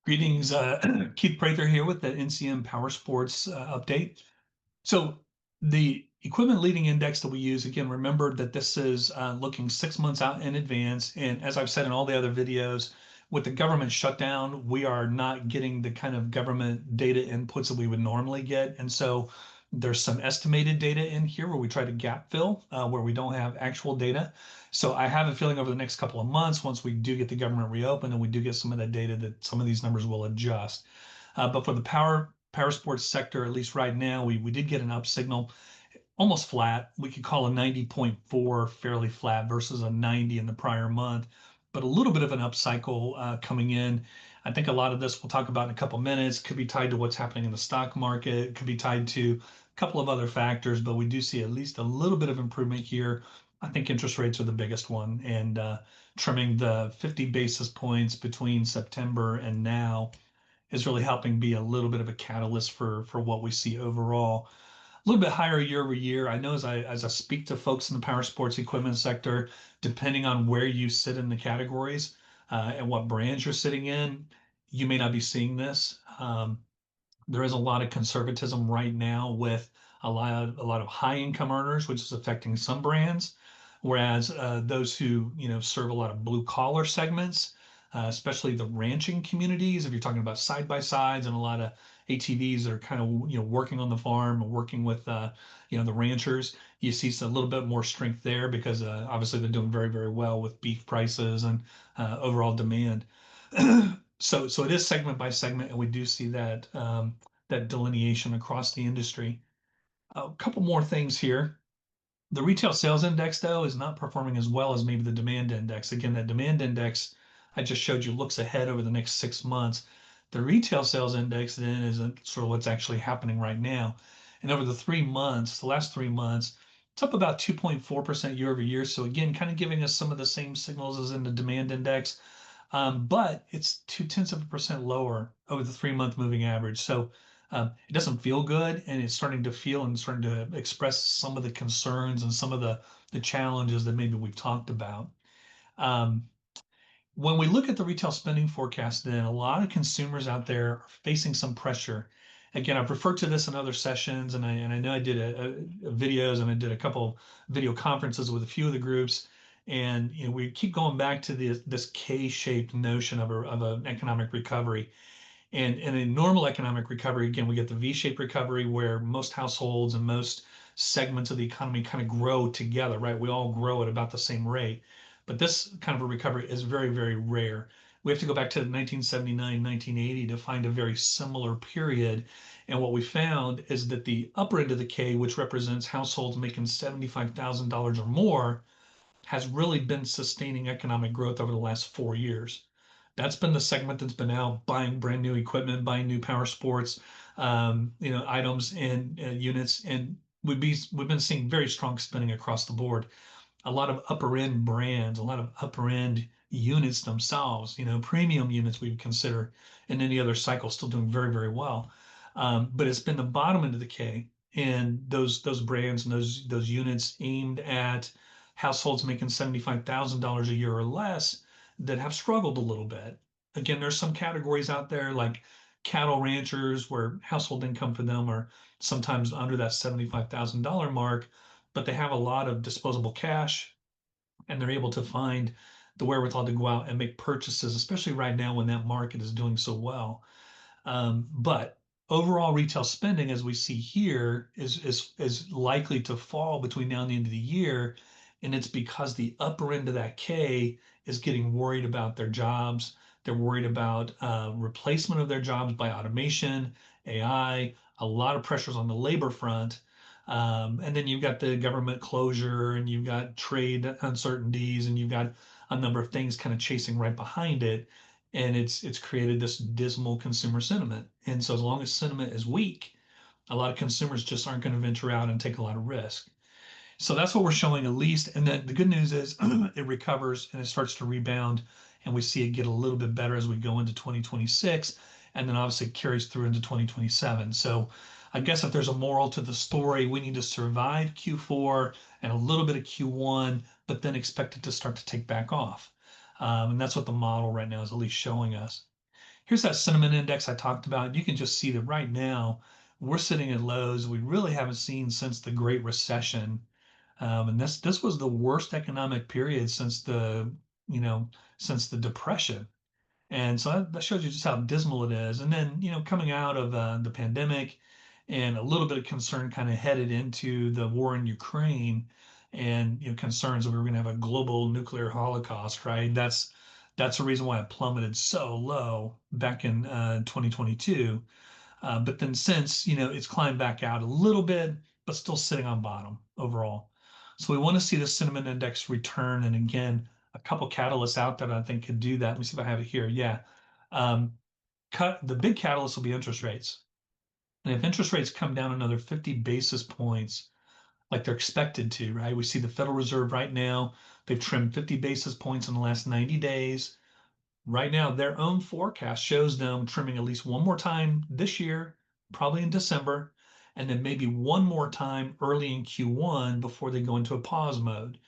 Greetings, Keith Prather here with the NCM Powersports update. So the equipment leading index that we use, again, remember that this is looking 6 months out in advance. And as I've said in all the other videos, with the government shutdown, we are not getting the kind of government data inputs that we would normally get. And so there's some estimated data in here where we try to gap fill where we don't have actual data. So I have a feeling over the next couple of months, once we do get the government reopened and we do get some of that data, that some of these numbers will adjust. But for the power sports sector, at least right now, we did get an up signal, almost flat. We could call a 90.4 fairly flat versus a 90 in the prior month, but a little bit of an up cycle coming in. I think a lot of this we'll talk about in a couple minutes. Could be tied to what's happening in the stock market. Could be tied to a couple of other factors, but we do see at least a little bit of improvement here. I think interest rates are the biggest one, and trimming the 50 basis points between September and now is really helping be a little bit of a catalyst for what we see overall. A little bit higher year over year. I know as I speak to folks in the power sports equipment sector, depending on where you sit in the categories and what brands you're sitting in, you may not be seeing this. There is a lot of conservatism right now with a lot of high income earners, which is affecting some brands, whereas those who serve a lot of blue collar segments, especially the ranching communities. If you're talking about side by sides and a lot of ATVs that are kind of working on the farm or working with the ranchers, you see a little bit more strength there because obviously they're doing very very well with beef prices and overall demand. So it is segment by segment, and we do see that delineation across the industry. A couple more things here. The retail sales index, though, is not performing as well as maybe the demand index. Again, that demand index I just showed you looks ahead over the next 6 months. The retail sales index then is sort of what's actually happening right now. And over the last 3 months, it's up about 2.4% year over year. So again, kind of giving us some of the same signals as in the demand index, but it's 0.2% lower over the 3 month moving average. So it doesn't feel good, and it's starting to feel and starting to express some of the concerns and some of the challenges that maybe we've talked about. Um, when we look at the retail spending forecast, then a lot of consumers out there are facing some pressure. Again, I've referred to this in other sessions, and I know I did videos and I did a couple video conferences with a few of the groups, and we keep going back to this K-shaped notion of an economic recovery. And in a normal economic recovery, again, we get the V-shaped recovery where most households and most segments of the economy kind of grow together, right? We all grow at about the same rate. But this kind of a recovery is very, very rare. We have to go back to 1979, 1980 to find a very similar period. And what we found is that the upper end of the K, which represents households making $75,000 or more, has really been sustaining economic growth over the last 4 years. That's been the segment that's been out buying brand new equipment, buying new power sports, items and units, and we've been seeing very strong spending across the board. A lot of upper end brands, a lot of upper end units themselves, premium units we would consider in any other cycle, still doing very very well. But it's been the bottom end of the K, and those brands and those units aimed at households making $75,000 a year or less that have struggled a little bit. Again, there's some categories out there like cattle ranchers where household income for them are sometimes under that $75,000 mark, but they have a lot of disposable cash and they're able to find the wherewithal to go out and make purchases, especially right now when that market is doing so well. But overall retail spending, as we see here, is likely to fall between now and the end of the year. And it's because the upper end of that K is getting worried about their jobs. They're worried about replacement of their jobs by automation, AI, a lot of pressures on the labor front. And then you've got the government closure and you've got trade uncertainties and you've got a number of things kind of chasing right behind it, and it's created this dismal consumer sentiment. And so as long as sentiment is weak, a lot of consumers just aren't going to venture out and take a lot of risk. So that's what we're showing at least. And then the good news is it recovers and it starts to rebound, and we see it get a little bit better as we go into 2026, and then obviously it carries through into 2027. So I guess if there's a moral to the story, we need to survive Q4 and a little bit of Q1, but then expect it to start to take back off. And that's what the model right now is at least showing us. Here's that sentiment index I talked about. You can just see that right now we're sitting at lows we really haven't seen since the Great Recession. And this was the worst economic period since you know, since the Depression. And so that shows you just how dismal it is. And then, coming out of the pandemic and a little bit of concern kind of headed into the war in Ukraine and, concerns that we were going to have a global nuclear holocaust, right? That's the reason why it plummeted so low back in 2022. But then since, it's climbed back out a little bit, but still sitting on bottom overall. So we want to see the sentiment index return. And again, a couple catalysts out there that I think could do that. Let me see if I have it here. Yeah. Um, the big catalyst will be interest rates. And if interest rates come down another 50 basis points, like they're expected to, right? We see the Federal Reserve right now, they've trimmed 50 basis points in the last 90 days. Right now, their own forecast shows them trimming at least one more time this year, probably in December, and then maybe one more time early in Q1 before they go into a pause mode.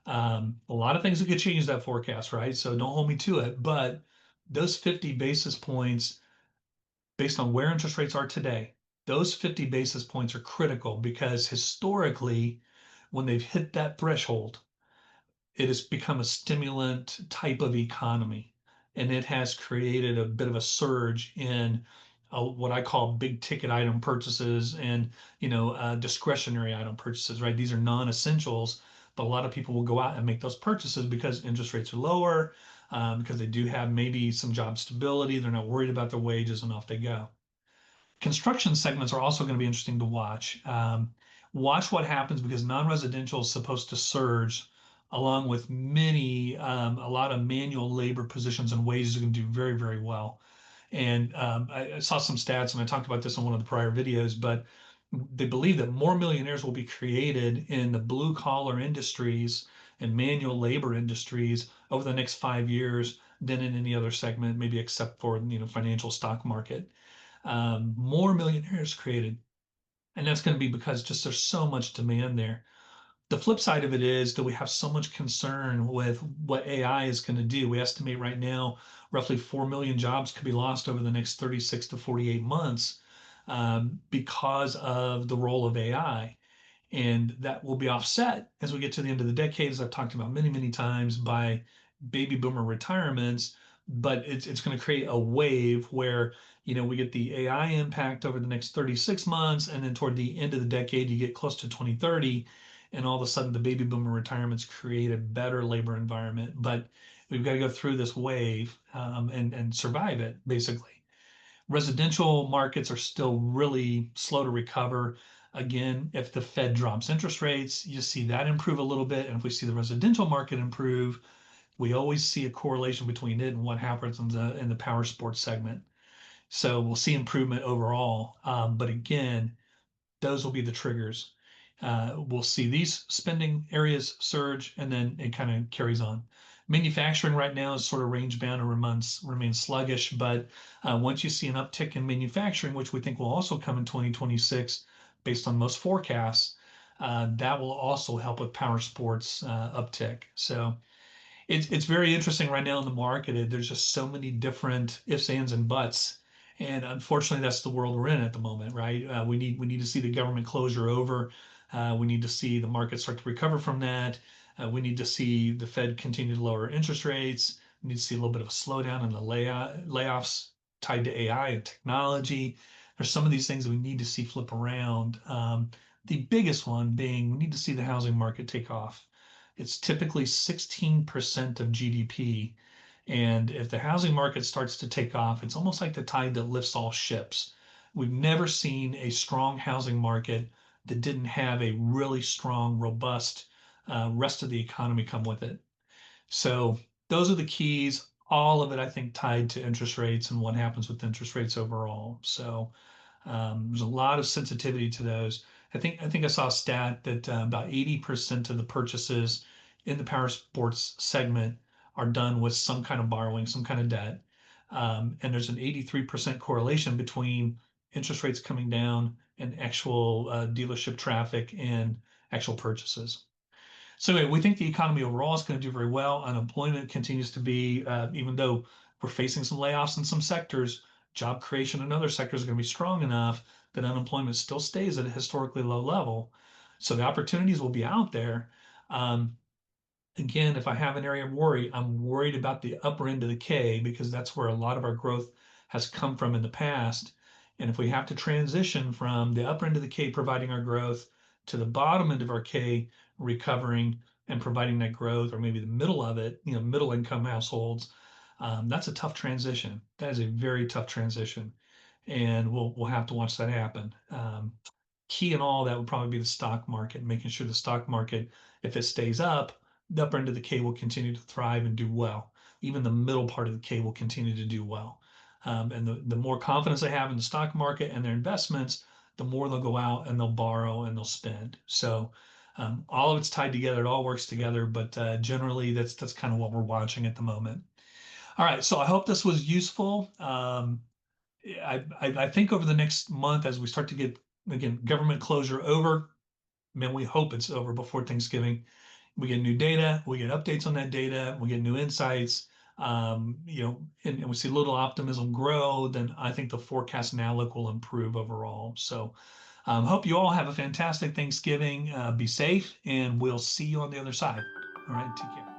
A lot of things that could change that forecast, right? So don't hold me to it. But those 50 basis points, based on where interest rates are today, those 50 basis points are critical because historically, when they've hit that threshold, it has become a stimulant type of economy, and it has created a bit of a surge in what I call big ticket item purchases and discretionary item purchases. Right, these are non-essentials, but a lot of people will go out and make those purchases because interest rates are lower, because they do have maybe some job stability. They're not worried about their wages, and off they go. Construction segments are also going to be interesting to watch. Watch what happens because non-residential is supposed to surge along with a lot of manual labor positions and wages are going to do very, very well. And I saw some stats and I talked about this in one of the prior videos, but they believe that more millionaires will be created in the blue collar industries and manual labor industries over the next 5 years than in any other segment, maybe except for, financial stock market. More millionaires created. And that's going to be because just there's so much demand there. The flip side of it is that we have so much concern with what AI is going to do. We estimate right now roughly 4 million jobs could be lost over the next 36 to 48 months because of the role of AI. And that will be offset as we get to the end of the decade, as I've talked about many, many times, by baby boomer retirements. But it's going to create a wave where, we get the AI impact over the next 36 months. And then toward the end of the decade, you get close to 2030. And all of a sudden, the baby boomer retirements create a better labor environment. But we've got to go through this wave and survive it, basically. Residential markets are still really slow to recover. Again, if the Fed drops interest rates, you see that improve a little bit. And if we see the residential market improve, we always see a correlation between it and what happens in the power sports segment. So we'll see improvement overall. But again, those will be the triggers. We'll see these spending areas surge and then it kind of carries on. Manufacturing right now is sort of range bound and remains sluggish, but once you see an uptick in manufacturing, which we think will also come in 2026 based on most forecasts, that will also help with power sports uptick. So it's very interesting right now in the market. There's just so many different ifs, ands, and buts. And unfortunately, that's the world we're in at the moment, right? We need to see the government closure over. We need to see the market start to recover from that. We need to see the Fed continue to lower interest rates. We need to see a little bit of a slowdown in the layoffs tied to AI and technology. There's some of these things that we need to see flip around. The biggest one being we need to see the housing market take off. It's typically 16% of GDP. And if the housing market starts to take off, it's almost like the tide that lifts all ships. We've never seen a strong housing market that didn't have a really strong, robust rest of the economy come with it. So those are the keys. All of it, I think, tied to interest rates and what happens with interest rates overall. So there's a lot of sensitivity to those. I think I saw a stat that about 80% of the purchases in the power sports segment are done with some kind of borrowing, some kind of debt. And there's an 83% correlation between interest rates coming down and actual dealership traffic and actual purchases. So anyway, we think the economy overall is going to do very well. Unemployment continues to be, even though we're facing some layoffs in some sectors, job creation in other sectors are going to be strong enough that unemployment still stays at a historically low level. So the opportunities will be out there. Um, Again, if I have an area of worry, I'm worried about the upper end of the K because that's where a lot of our growth has come from in the past. And if we have to transition from the upper end of the K providing our growth to the bottom end of our K recovering and providing that growth, or maybe the middle of it, middle income households, that's a tough transition. That is a very tough transition, and we'll have to watch that happen. Key in all that would probably be the stock market, making sure the stock market, if it stays up, the upper end of the K will continue to thrive and do well. Even the middle part of the K will continue to do well. And the more confidence they have in the stock market and their investments, the more they'll go out and they'll borrow and they'll spend. So all of it's tied together. It all works together. But generally, that's kind of what we're watching at the moment. All right. So I hope this was useful. I think over the next month, as we start to get, again, government closure over, man, we hope it's over before Thanksgiving. We get new data, we get updates on that data, we get new insights, and we see little optimism grow, then I think the forecast and outlook will improve overall. So hope you all have a fantastic Thanksgiving. Be safe, and we'll see you on the other side. All right, take care.